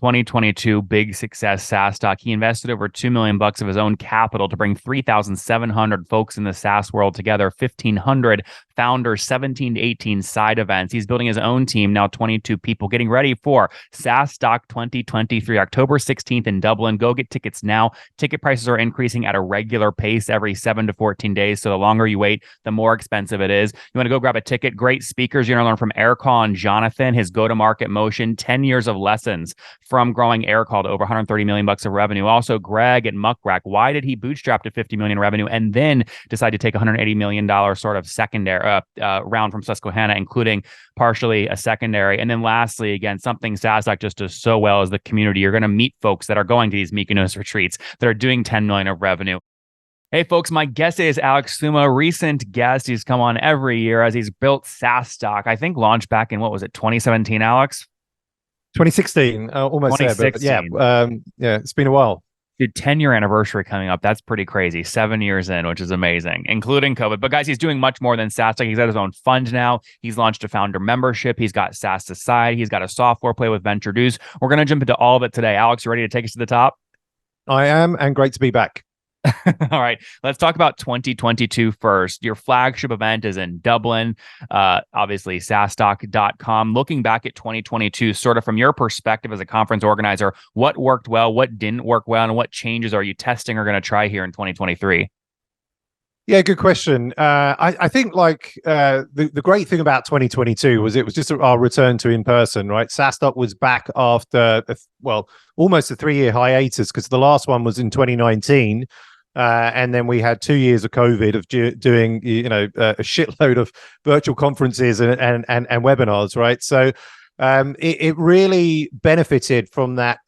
2022 big success SaaStock. He invested over $2 million of his own capital to bring 3,700 folks in the SaaS world together, 1,500 founders, 17 to 18 side events. He's building his own team, now 22 people, getting ready for SaaStock 2023, October 16th in Dublin. Go get tickets now. Ticket prices are increasing at a regular pace every 7 to 14 days. So the longer you wait, the more expensive it is. You want to go grab a ticket. Great speakers. You're going to learn from Eric and Jonathan, his go-to-market motion, 10 years of lessons from growing Aircall to over 130 million bucks of revenue. Also, Greg at Muckrack. Why did he bootstrap to 50 million revenue and then decide to take $180 million sort of secondary round from Susquehanna, including partially a secondary? And then lastly, again, something SaaStock just does so well is the community. You're going to meet folks that are going to these Mykonos retreats that are doing 10 million of revenue. Hey, folks, my guest is Alex Suma, recent guest. He's come on every year as he's built SaaStock. I think launched back in, what was it, 2017, Alex? 2016, almost 2016. there, but yeah, it's been a while. Dude, 10-year anniversary coming up. That's pretty crazy. 7 years in, which is amazing, including COVID. But guys, he's doing much more than SaaStock. He's got his own fund now. He's launched a founder membership. He's got SaaS Society. He's got a software play with Venture Deuce. We're going to jump into all of it today. Alex, you ready to take us to the top? I am, and great to be back. All right, let's talk about 2022 first. Your flagship event is in Dublin, obviously SaaStock.com. Looking back at 2022, sort of from your perspective as a conference organizer, what worked well, what didn't work well, and what changes are you testing or going to try here in 2023? Yeah, good question. I think the great thing about 2022 was it was just our return to in-person, right? SaaStock was back after, almost a 3-year hiatus because the last one was in 2019. And then we had 2 years of COVID of doing, a shitload of virtual conferences and webinars, right? So it really benefited from that,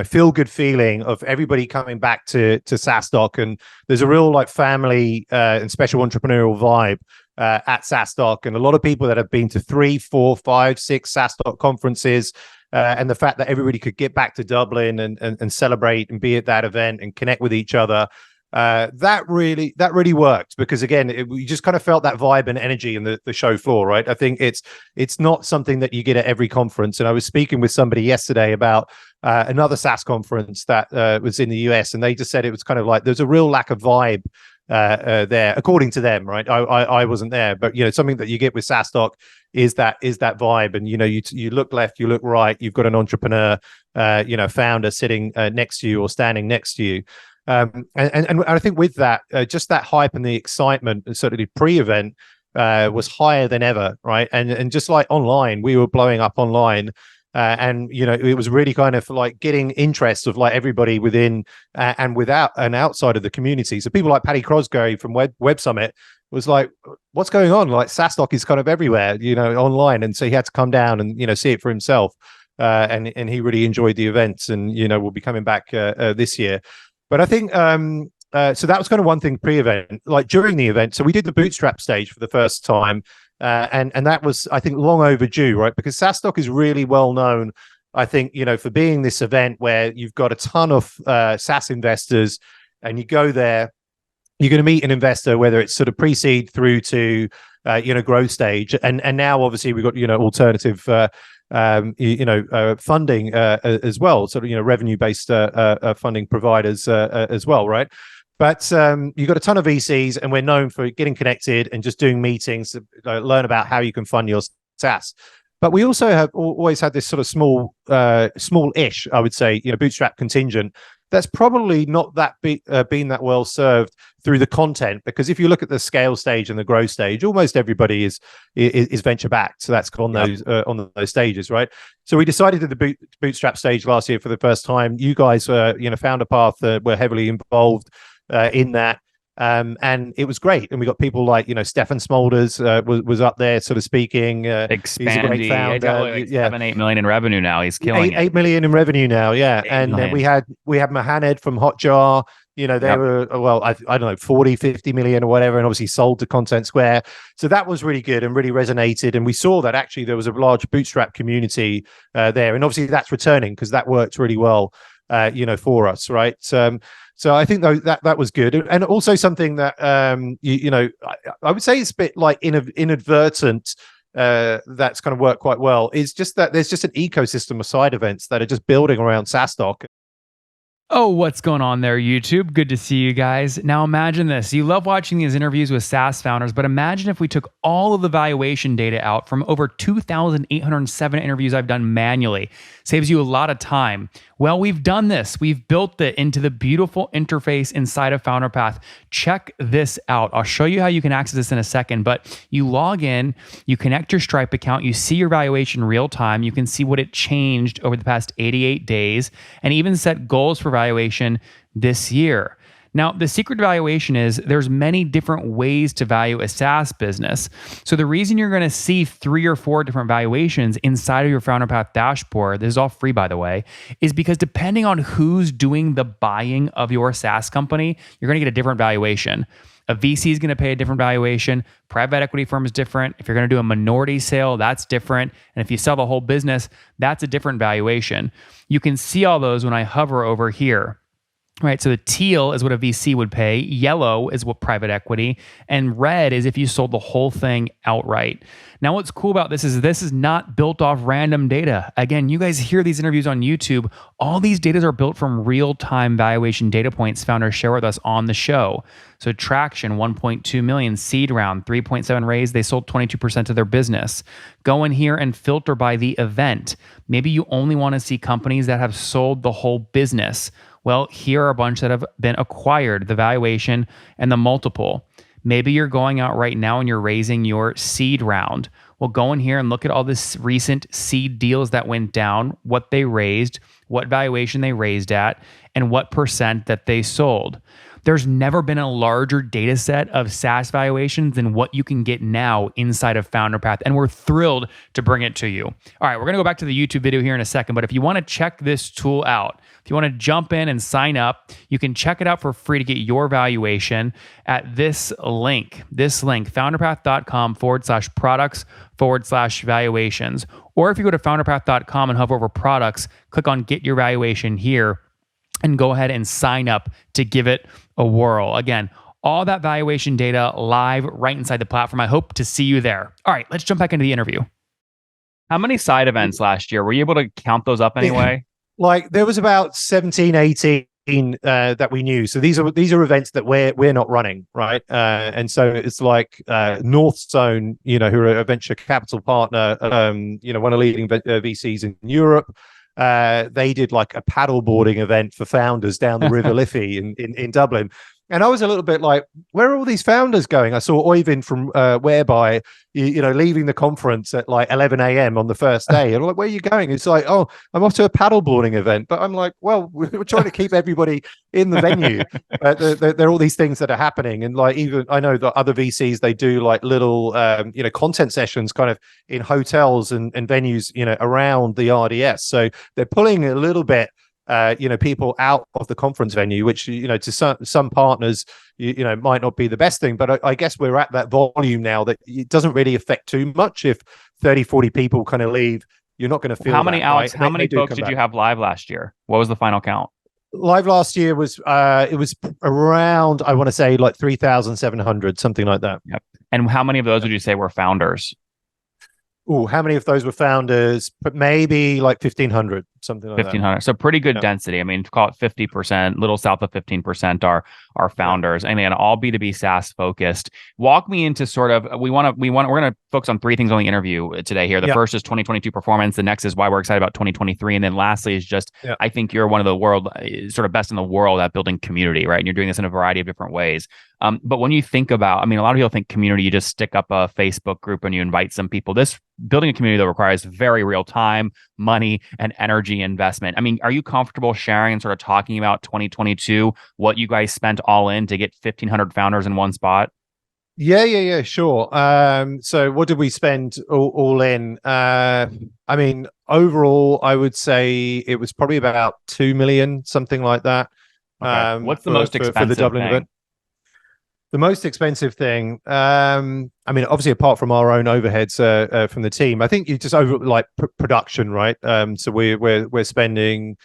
feel-good feeling of everybody coming back to SaaStock. And there's a real family and special entrepreneurial vibe at SaaStock. And a lot of people that have been to 3, 4, 5, 6 SaaStock conferences, and the fact that everybody could get back to Dublin and celebrate and be at that event and connect with each other, that really worked because again, you just kind of felt that vibe and energy in the show floor, right? I think it's not something that you get at every conference. And I was speaking with somebody yesterday about another SaaS conference that was in the US, and they just said it was kind of like there's a real lack of vibe there, according to them, right? I wasn't there, but something that you get with SaaStock is that vibe, and you look left, you look right, you've got an entrepreneur, founder sitting next to you or standing next to you, and I think with that, just that hype and the excitement, certainly pre-event, was higher than ever, right? And just like online, we were blowing up online. And it was really kind of like getting interest of everybody within and without and outside of the community. So people like Paddy Crosby from Web Summit was like, what's going on? Like SaaStock is kind of everywhere, online. And so he had to come down and, see it for himself. And he really enjoyed the events and, we'll be coming back this year. But I think, so that was kind of one thing pre-event, during the event. So we did the Bootstrap stage for the first time. And that was, I think, long overdue, right? Because SaaStock is really well known, I think, for being this event where you've got a ton of SaaS investors, and you go there, you're going to meet an investor, whether it's sort of pre-seed through to, growth stage. And now, obviously, we've got, alternative, funding as well, sort of, revenue-based funding providers as well, right? But you've got a ton of VCs, and we're known for getting connected and just doing meetings to learn about how you can fund your SaaS. But we also have always had this sort of small-ish, I would say, Bootstrap contingent that's probably not that been that well served through the content, because if you look at the scale stage and the growth stage, almost everybody is venture backed. So that's on those stages, right? So we decided at the Bootstrap stage last year for the first time. You guys, Founder Path, were heavily involved in that, and it was great. And we got people like Stefan Smolders was up there sort of speaking. Expanding, he's a great founder. Like 7-8 million in revenue now. He's killing 8 million in revenue now. Yeah, and we had Mohamed from Hotjar. They were, I don't know, 40, 50 million or whatever, and obviously sold to Content Square. So that was really good and really resonated. And we saw that actually there was a large Bootstrap community there, and obviously that's returning because that worked really well, for us, right? So I think that was good, and also something that I would say it's a bit like inadvertent that's kind of worked quite well is just that there's just an ecosystem of side events that are just building around SaaStock. Oh, what's going on there, YouTube? Good to see you guys. Now imagine this. You love watching these interviews with SaaS founders, but imagine if we took all of the valuation data out from over 2,807 interviews I've done manually. Saves you a lot of time. Well, we've done this. We've built it into the beautiful interface inside of FounderPath. Check this out. I'll show you how you can access this in a second, but you log in, you connect your Stripe account, you see your valuation real time, you can see what it changed over the past 88 days, and even set goals for valuation this year. Now, the secret to valuation is there's many different ways to value a SaaS business. So the reason you're going to see 3 or 4 different valuations inside of your FounderPath dashboard, this is all free by the way, is because depending on who's doing the buying of your SaaS company, you're going to get a different valuation. A VC is going to pay a different valuation. Private equity firm is different. If you're going to do a minority sale, that's different. And if you sell the whole business, that's a different valuation. You can see all those when I hover over here. Right, so the teal is what a VC would pay, yellow is what private equity, and red is if you sold the whole thing outright. Now, what's cool about this is not built off random data. Again, you guys hear these interviews on YouTube. All these data are built from real-time valuation data points founders share with us on the show. So traction, 1.2 million, seed round, 3.7 raise, they sold 22% of their business. Go in here and filter by the event. Maybe you only want to see companies that have sold the whole business. Well, here are a bunch that have been acquired, the valuation and the multiple. Maybe you're going out right now and you're raising your seed round. Well, go in here and look at all this recent seed deals that went down, what they raised, what valuation they raised at, and what percent that they sold. There's never been a larger data set of SaaS valuations than what you can get now inside of FounderPath, and we're thrilled to bring it to you. All right, we're going to go back to the YouTube video here in a second, but if you want to check this tool out, if you want to jump in and sign up, you can check it out for free to get your valuation at this link, founderpath.com/products/valuations. Or if you go to founderpath.com and hover over products, click on get your valuation here, and go ahead and sign up to give it a whirl. Again, all that valuation data live right inside the platform. I hope to see you there. All right, let's jump back into the interview. How many side events last year? Were you able to count those up anyway? Like there was about 17, 18 that we knew. So these are events that we're not running, right? And so it's like North Zone, who are a venture capital partner, one of the leading VCs in Europe. They did like a paddleboarding event for founders down the River Liffey in Dublin. And I was a little bit like, where are all these founders going? I saw Oyvind from Whereby, leaving the conference at like 11 a.m. on the first day. And I'm like, where are you going? It's like, oh, I'm off to a paddleboarding event. But I'm like, well, we're trying to keep everybody in the venue. There are all these things that are happening. And like, even I know that other VCs, they do like little, content sessions kind of in hotels and venues, around the RDS. So they're pulling a little bit people out of the conference venue, which, to some partners, might not be the best thing. But I guess we're at that volume now that it doesn't really affect too much. If 30, 40 people kind of leave, you're not going to feel how many, that, Alex, right? how many folks did you have live last year? What was the final count? Live last year was, it was around, I want to say like 3,700, something like that. Yep. And how many of those would you say were founders? Oh, how many of those were founders? But maybe like 1,500, something like 1,500. that. So pretty good density. I mean, call it 50%, little south of 15% are founders. And then all B2B SaaS focused. Walk me into sort of, we're going to focus on 3 things on the interview today here. The first is 2022 performance. The next is why we're excited about 2023. And then lastly is just, I think you're one of the world, sort of best in the world at building community, right? And you're doing this in a variety of different ways. But when you think about, a lot of people think community, you just stick up a Facebook group and you invite some people. This building a community that requires very real time, money, and energy investment. Are you comfortable sharing and sort of talking about 2022, what you guys spent all in to get 1,500 founders in one spot? Yeah, sure. So what did we spend all in? Overall, I would say it was probably about 2 million, something like that. Okay. What's the most expensive for the Dublin event? The most expensive thing, obviously apart from our own overheads from the team, I think you just over like production, right? So we're spending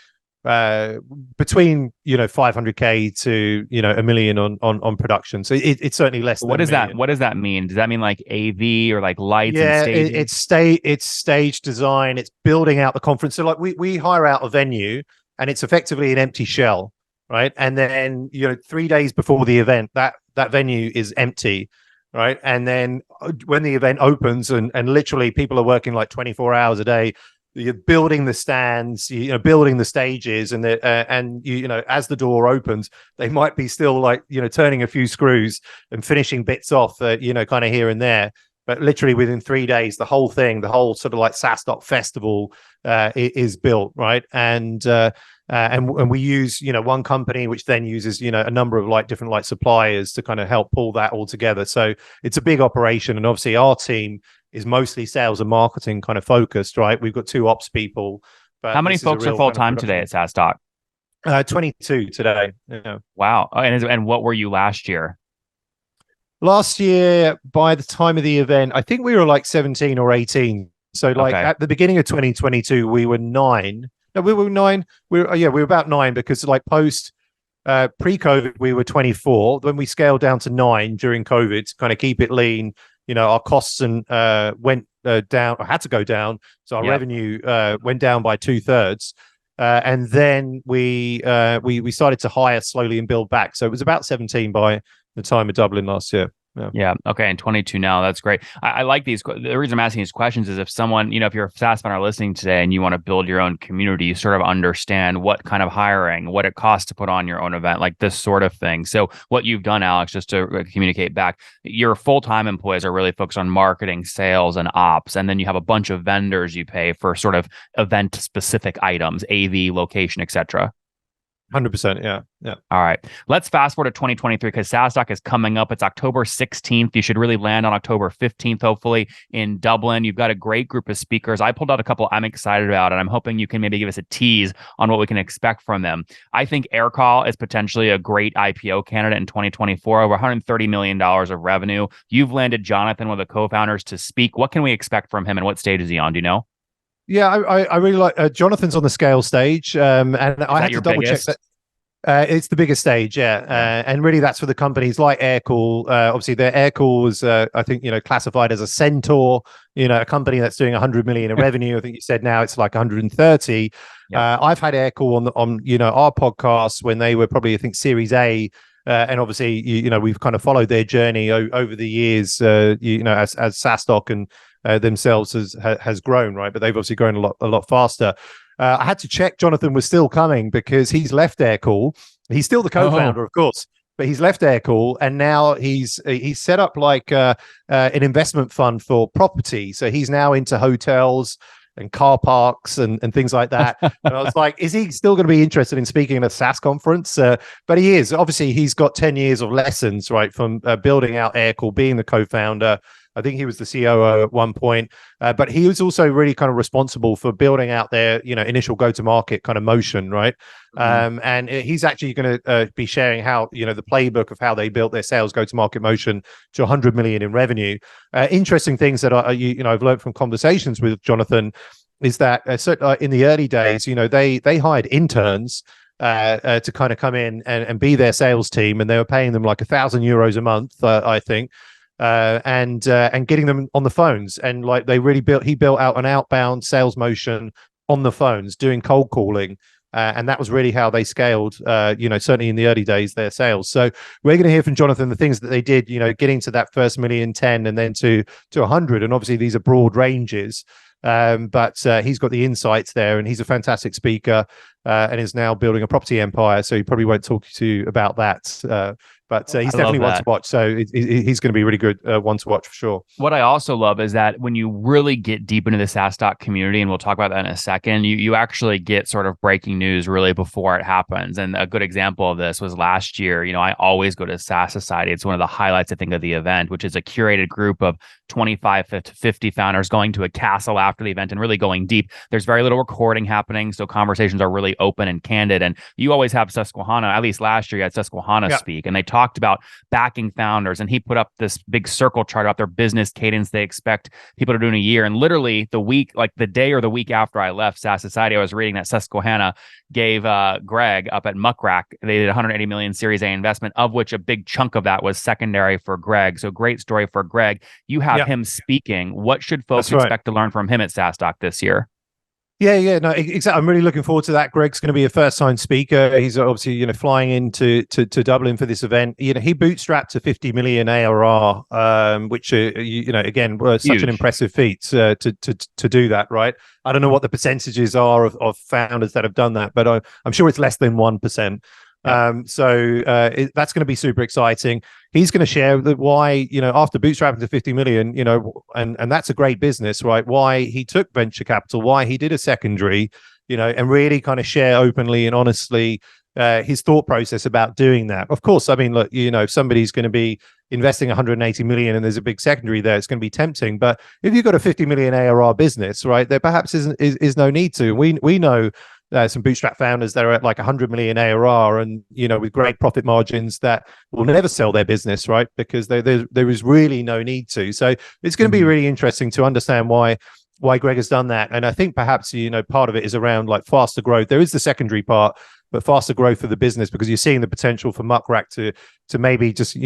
between 500K to $1 million on production. So it's certainly less What than does $1 that million. what does that mean? Does that mean like AV or like lights and Yeah, staging? it's stage design. It's building out the conference. So like we hire out a venue, and it's effectively an empty shell, right? And then 3 days before the event, that venue is empty, right? And then when the event opens, and literally people are working like 24 hours a day, you're building the stands, building the stages, and as the door opens, they might be still like turning a few screws and finishing bits off, kind of here and there. But literally within 3 days, the whole thing, the whole sort of like SaaStock festival is built, right? And we use one company, which then uses a number of like different like suppliers to kind of help pull that all together. So it's a big operation, and obviously our team is mostly sales and marketing kind of focused, right? We've got 2 ops people. But How many folks are full time today at SaaStock? 22 today. Yeah. Wow. And what were you last year? Last year, by the time of the event, I think we were like 17 or 18. So like at the beginning of 2022, we were 9. No, we were 9. We were about 9, because like pre-COVID, we were 24. Then we scaled down to 9 during COVID to kind of keep it lean. Our costs went down, or had to go down. So our revenue went down by 2/3. And then we started to hire slowly and build back. So it was about 17 by the time of Dublin last year. Yeah. Okay. And 22 now. That's great. I like these. The reason I'm asking these questions is if someone, if you're a SaaS founder listening today and you want to build your own community, you sort of understand what kind of hiring, what it costs to put on your own event, like this sort of thing. So what you've done, Alex, just to communicate back, your full-time employees are really focused on marketing, sales, and ops. And then you have a bunch of vendors you pay for sort of event specific items, AV, location, etc. 100%. Yeah. All right. Let's fast forward to 2023, because SaaStock is coming up. It's October 16th. You should really land on October 15th, hopefully, in Dublin. You've got a great group of speakers. I pulled out a couple I'm excited about, and I'm hoping you can maybe give us a tease on what we can expect from them. I think Aircall is potentially a great IPO candidate in 2024, over $130 million of revenue. You've landed Jonathan, one of the co-founders, to speak. What can we expect from him, and what stage is he on? Do you know? Yeah, I really like Jonathan's on the scale stage, and I had to double check that. It's the biggest stage, and really that's for the companies like Aircall. Obviously, their Aircall was, I think, classified as a centaur, a company that's doing 100 million in revenue. I think you said now it's like 130. I've had Aircall on our podcast when they were probably, I think, Series A. And obviously, we've kind of followed their journey over the years, as SaaStock and themselves has grown, right? But they've obviously grown a lot faster. I had to check Jonathan was still coming, because he's left Aircall. He's still the co-founder, of course, but he's left Aircall, and now he's set up like an investment fund for property. So he's now into hotels and car parks and things like that. And I was like, is he still going to be interested in speaking at a SaaS conference? But he is. Obviously, he's got 10 years of lessons, right, from building out Aircall, being the co-founder. I think he was the COO at one point, but he was also really kind of responsible for building out their, initial go-to-market kind of motion, right? And he's actually going to be sharing how, the playbook of how they built their sales go-to-market motion to 100 million in revenue. Interesting things that I've learned from conversations with Jonathan is that in the early days, they hired interns to kind of come in and be their sales team, and they were paying them like €1,000 a month, I think. And getting them on the phones, and like he built out an outbound sales motion on the phones, doing cold calling, and that was really how they scaled, certainly in the early days, their sales. So we're going to hear from Jonathan the things that they did, getting to that first million, 10, and then to 100. And obviously these are broad ranges, but he's got the insights there, and he's a fantastic speaker, and is now building a property empire. So he probably won't talk to you about that. But he's definitely one to watch. So he's going to be really good one to watch for sure. What I also love is that when you really get deep into the SaaStock community, and we'll talk about that in a second, you actually get sort of breaking news really before it happens. And a good example of this was last year. I always go to SaaS Society. It's one of the highlights, I think, of the event, which is a curated group of 25 to 50 founders going to a castle after the event and really going deep. There's very little recording happening, so conversations are really open and candid. And you always have Susquehanna, at least last year, you had Susquehanna speak, and they talked about backing founders. And he put up this big circle chart about their business cadence they expect people to do in a year. And literally the week, like the day or the week after I left SaaS Society, I was reading that Susquehanna gave Greg up at Muckrack, they did 180 million Series A investment, of which a big chunk of that was secondary for Greg. So great story for Greg. You have him speaking. What should folks expect to learn from him at SaaStock this year? Yeah, no, exactly. I'm really looking forward to that. Greg's going to be a first-time speaker. He's obviously, flying into to Dublin for this event. He bootstrapped to 50 million ARR, which, again, was such an impressive feat to do that, right? I don't know what the percentages are of founders that have done that, but I'm sure it's less than 1%. That's going to be super exciting. He's going to share why, after bootstrapping to 50 million, and that's a great business, right? Why he took venture capital, why he did a secondary, and really kind of share openly and honestly his thought process about doing that. Of course, I mean, look, if somebody's going to be investing 180 million and there's a big secondary there, it's going to be tempting. But if you've got a 50 million ARR business, right, there perhaps is no need to. We know some bootstrap founders that are at like 100 million ARR and, with great profit margins that will never sell their business, right? Because there is really no need to. So it's going to be really interesting to understand why Greg has done that. And I think perhaps, part of it is around like faster growth. There is the secondary part, but faster growth of the business, because you're seeing the potential for Muckrack to maybe just,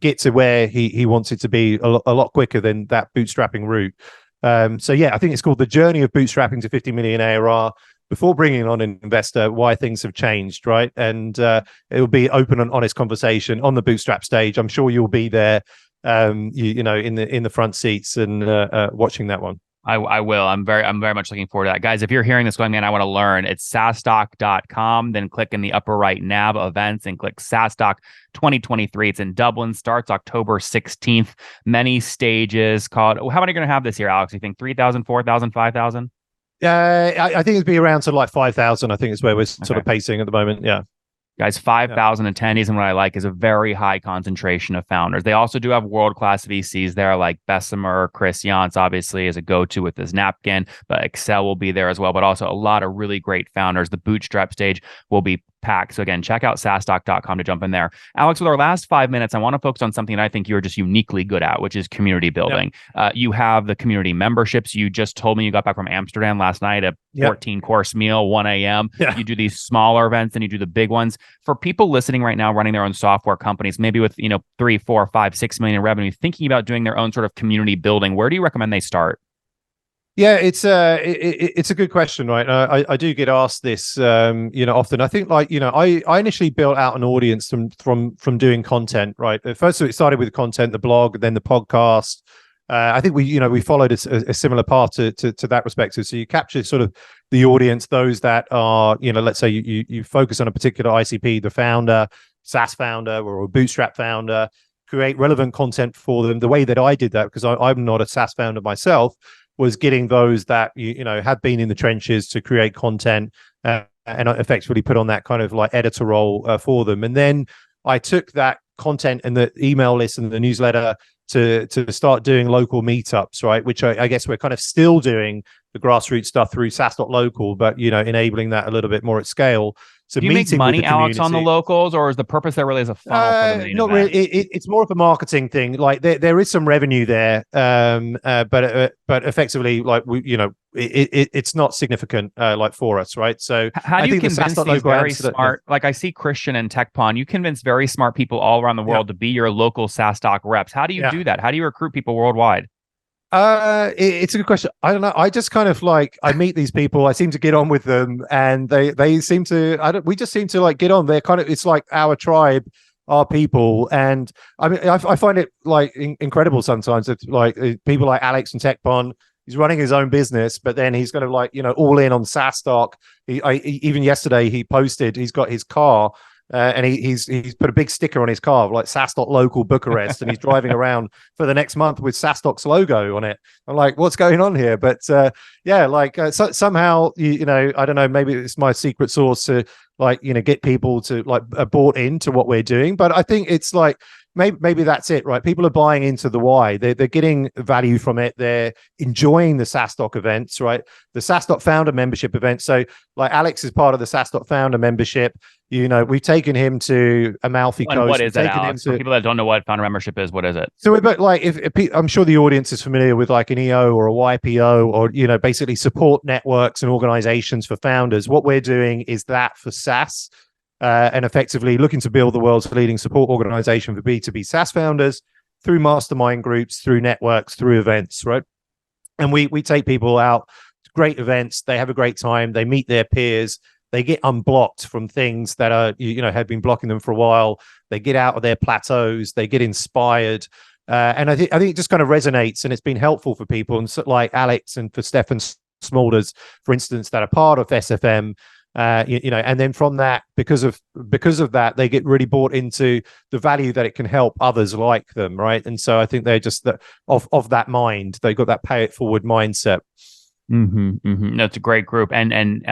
get to where he wants it to be a lot quicker than that bootstrapping route. I think it's called The Journey of Bootstrapping to 50 million ARR. Before bringing on an investor, why things have changed, right? And it will be open and honest conversation on the Bootstrap stage. I'm sure you'll be there, in the front seats and watching that one. I will. I'm very much looking forward to that. Guys, if you're hearing this going, man, I want to learn, it's SaaStock.com. Then click in the upper right nav events and click SaaStock 2023. It's in Dublin, starts October 16th. Many stages called. How many are going to have this year, Alex? You think 3,000, 4,000, 5,000? I think it'd be around sort of like 5,000. I think is where we're sort of pacing at the moment. Yeah. Guys, 5,000 attendees, and what I like is a very high concentration of founders. They also do have world-class VCs there, like Bessemer, Chris Yance, obviously, is a go-to with his napkin, but Excel will be there as well, but also a lot of really great founders. The Bootstrap stage will be packed. So again, check out SaaStock.com to jump in there. Alex, with our last 5 minutes, I want to focus on something that I think you're just uniquely good at, which is community building. You have the community memberships. You just told me you got back from Amsterdam last night, a 14-course meal, 1 a.m. You do these smaller events and you do the big ones. For people listening right now, running their own software companies, maybe with 3, 4, 5, 6 million in revenue, thinking about doing their own sort of community building, where do you recommend they start? Yeah, it's a good question, right? I do get asked this, often. I think, I initially built out an audience from doing content, right? First, it started with content, the blog, then the podcast. I think we followed a similar path to that perspective. So you capture sort of the audience, those that are, let's say you focus on a particular ICP, the founder, SaaS founder, or a Bootstrap founder, create relevant content for them. The way that I did that, because I'm not a SaaS founder myself, was getting those that have been in the trenches to create content and effectively put on that kind of like editor role for them. And then I took that content and the email list and the newsletter to start doing local meetups, right? Which I guess we're kind of still doing the grassroots stuff through SaaS.local, but enabling that a little bit more at scale. So do you make money, Alex, on the locals, or is the purpose there really as a funnel for the main not event? really. It's more of a marketing thing. Like there is some revenue there, but effectively, like it's not significant, like for us, right? So how do you convince these very smart? Like I see Christian and TechPon, you convince very smart people all around the world to be your local SaaStock reps. How do you do that? How do you recruit people worldwide? It's a good question. I don't know. I just kind of I meet these people. I seem to get on with them, and they seem to. We just seem to like get on. They're kind of. It's like our tribe, our people, and I mean, I find it like incredible sometimes. It's like people like Alex and TechPon. He's running his own business, but then he's kind of like all in on SaaStock. Even yesterday he posted. He's got his car. And he's put a big sticker on his car like SaaS.local Bucharest, and he's driving around for the next month with SaaStock's logo on it. I'm like, what's going on here? But somehow I don't know, maybe it's my secret sauce to get people to bought into what we're doing. But I think it's maybe that's it, right? People are buying into the why. They're getting value from it. They're enjoying the SaaStock events, right? The SaaStock founder membership event. So like Alex is part of the SaaStock founder membership. We've taken him to Amalfi And Coast. what is We've it, taken him Alex? For to people that don't know what founder membership is, what is it? so, but like, if I'm sure the audience is familiar with like an EO or a YPO, or basically support networks and organizations for founders. What we're doing is that for SaaS, and effectively looking to build the world's leading support organization for B2B SaaS founders through mastermind groups, through networks, through events, right? And we take people out to great events. They have a great time. They meet their peers. They get unblocked from things that are have been blocking them for a while. They get out of their plateaus. They get inspired. And I think it just kind of resonates, and it's been helpful for people. And so, like Alex and for Stefan Smulders, for instance, that are part of SFM, and then from that, because of that, they get really bought into the value that it can help others like them, right? And so I think they're just of that mind. They got that pay it forward mindset. That's a great group, and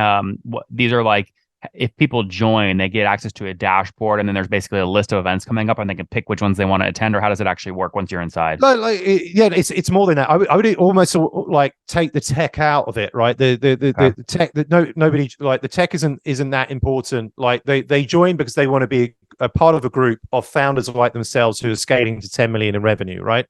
these are like, if people join, they get access to a dashboard, and then there's basically a list of events coming up, and they can pick which ones they want to attend. Or how does it actually work once you're inside? It's more than that. I would almost like take the tech out of it, right? The tech that nobody like the tech isn't that important. Like they join because they want to be a part of a group of founders like themselves who are scaling to 10 million in revenue, right?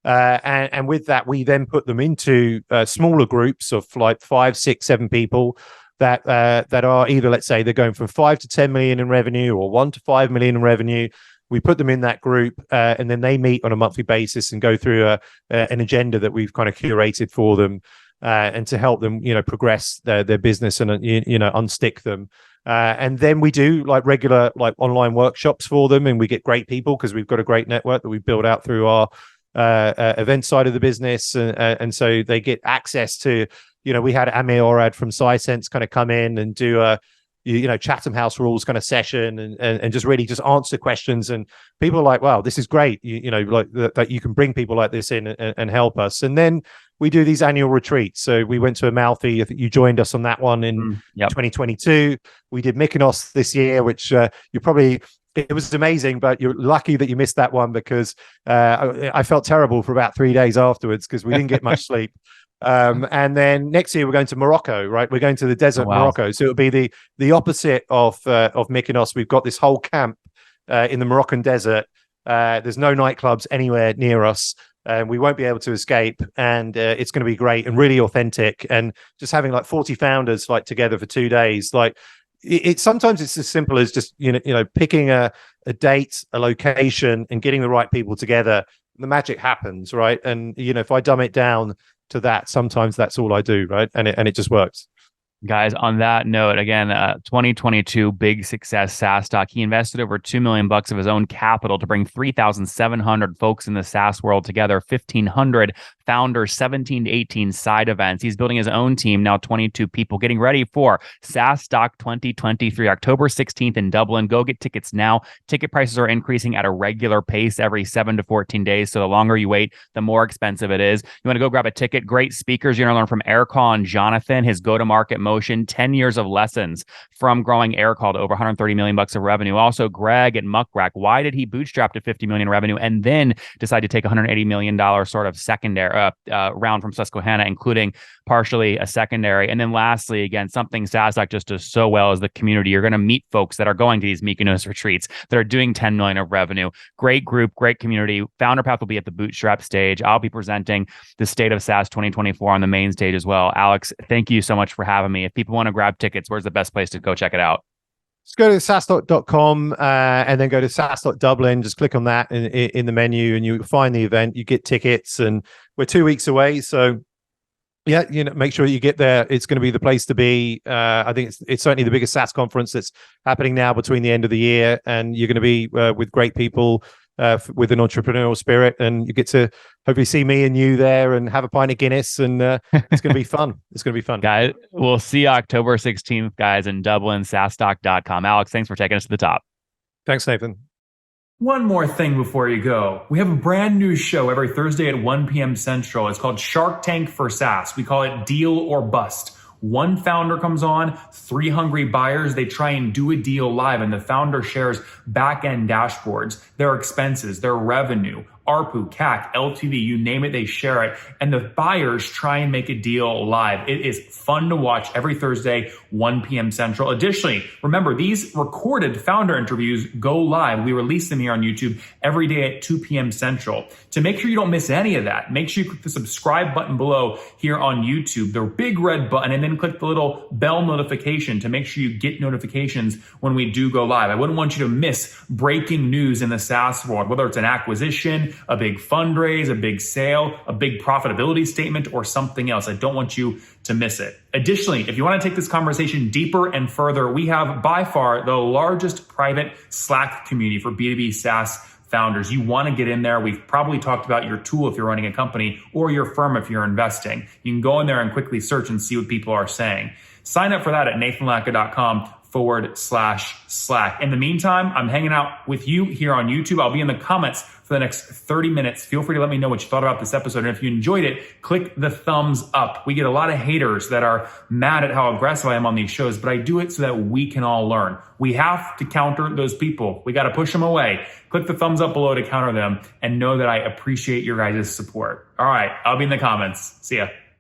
And with that, we then put them into smaller groups of like 5, 6, 7 people that are either, let's say, they're going from 5 to 10 million in revenue or 1 to 5 million in revenue. We put them in that group, and then they meet on a monthly basis and go through an agenda that we've kind of curated for them, and to help them, progress their business and unstick them. And then we do like regular like online workshops for them, and we get great people because we've got a great network that we built out through our event side of the business, and so they get access to. We had Amir Orad from SciSense kind of come in and do a Chatham House Rules kind of session, and just really just answer questions. And people are like, wow, this is great. Like that you can bring people like this in and help us. And then we do these annual retreats. So we went to Amalfi. I think you joined us on that one in 2022. We did Mykonos this year, which it was amazing, but you're lucky that you missed that one because I felt terrible for about 3 days afterwards because we didn't get much sleep. And then next year we're going to Morocco, right? We're going to the desert Morocco. So it'll be the opposite of Mykonos. We've got this whole camp in the Moroccan desert. There's no nightclubs anywhere near us. We won't be able to escape, and it's going to be great and really authentic. And just having like 40 founders like together for 2 days, like sometimes it's as simple as just picking a date, a location, and getting the right people together. The magic happens, right? And if I dumb it down to that, sometimes that's all I do, right? And it just works. Guys, on that note, again, 2022 big success SaaStock. He invested over $2 million of his own capital to bring 3,700 folks in the SaaS world together, 1,500 founders, 17 to 18 side events. He's building his own team, now 22 people, getting ready for SaaStock 2023, October 16th in Dublin. Go get tickets now. Ticket prices are increasing at a regular pace every 7 to 14 days. So the longer you wait, the more expensive it is. You want to go grab a ticket. Great speakers. You're going to learn from Ercall and Jonathan, his go-to-market motion, 10 years of lessons from growing Ercall to over 130 million bucks of revenue. Also, Greg at Muckrack. Why did he bootstrap to 50 million revenue and then decide to take $180 million sort of secondary round from Susquehanna, including partially a secondary? And then lastly, again, something SaaStock just does so well is the community. You're going to meet folks that are going to these Mykonos retreats that are doing 10 million of revenue. Great group, great community. Founder Path will be at the Bootstrap stage. I'll be presenting the State of SaaS 2024 on the main stage as well. Alex, thank you so much for having me. If people want to grab tickets, where's the best place to go check it out? Just go to SaaStock.com and then go to SaaStock Dublin. Just click on that in the menu, and you find the event. You get tickets, and we're 2 weeks away. So, yeah, make sure you get there. It's going to be the place to be. I think it's certainly the biggest SaaS conference that's happening now between the end of the year, and you're going to be with great people with an entrepreneurial spirit, and you get to hopefully see me and you there and have a pint of Guinness, and it's going to be fun. It's going to be fun. Guys, we'll see you October 16th, guys, in Dublin, SaaStock.com. Alex, thanks for taking us to the top. Thanks, Nathan. One more thing before you go. We have a brand new show every Thursday at 1 p.m. Central. It's called Shark Tank for SaaS. We call it Deal or Bust. One founder comes on, 3 hungry buyers, they try and do a deal live, and the founder shares back-end dashboards, their expenses, their revenue, ARPU, CAC, LTV, you name it, they share it. And the buyers try and make a deal live. It is fun to watch every Thursday, 1 p.m. Central. Additionally, remember, these recorded founder interviews go live. We release them here on YouTube every day at 2 p.m. Central. To make sure you don't miss any of that, make sure you click the subscribe button below here on YouTube, the big red button, and then click the little bell notification to make sure you get notifications when we do go live. I wouldn't want you to miss breaking news in the SaaS world, whether it's an acquisition, a big fundraise, a big sale, a big profitability statement, or something else. I don't want you to miss it. Additionally, if you want to take this conversation deeper and further, we have by far the largest private Slack community for B2B SaaS founders. You want to get in there. We've probably talked about your tool if you're running a company, or your firm if you're investing. You can go in there and quickly search and see what people are saying. Sign up for that at nathanlatka.com/Slack. In the meantime, I'm hanging out with you here on YouTube. I'll be in the comments for the next 30 minutes. Feel free to let me know what you thought about this episode. And if you enjoyed it, click the thumbs up. We get a lot of haters that are mad at how aggressive I am on these shows, but I do it so that we can all learn. We have to counter those people. We got to push them away. Click the thumbs up below to counter them, and know that I appreciate your guys' support. All right, I'll be in the comments. See ya.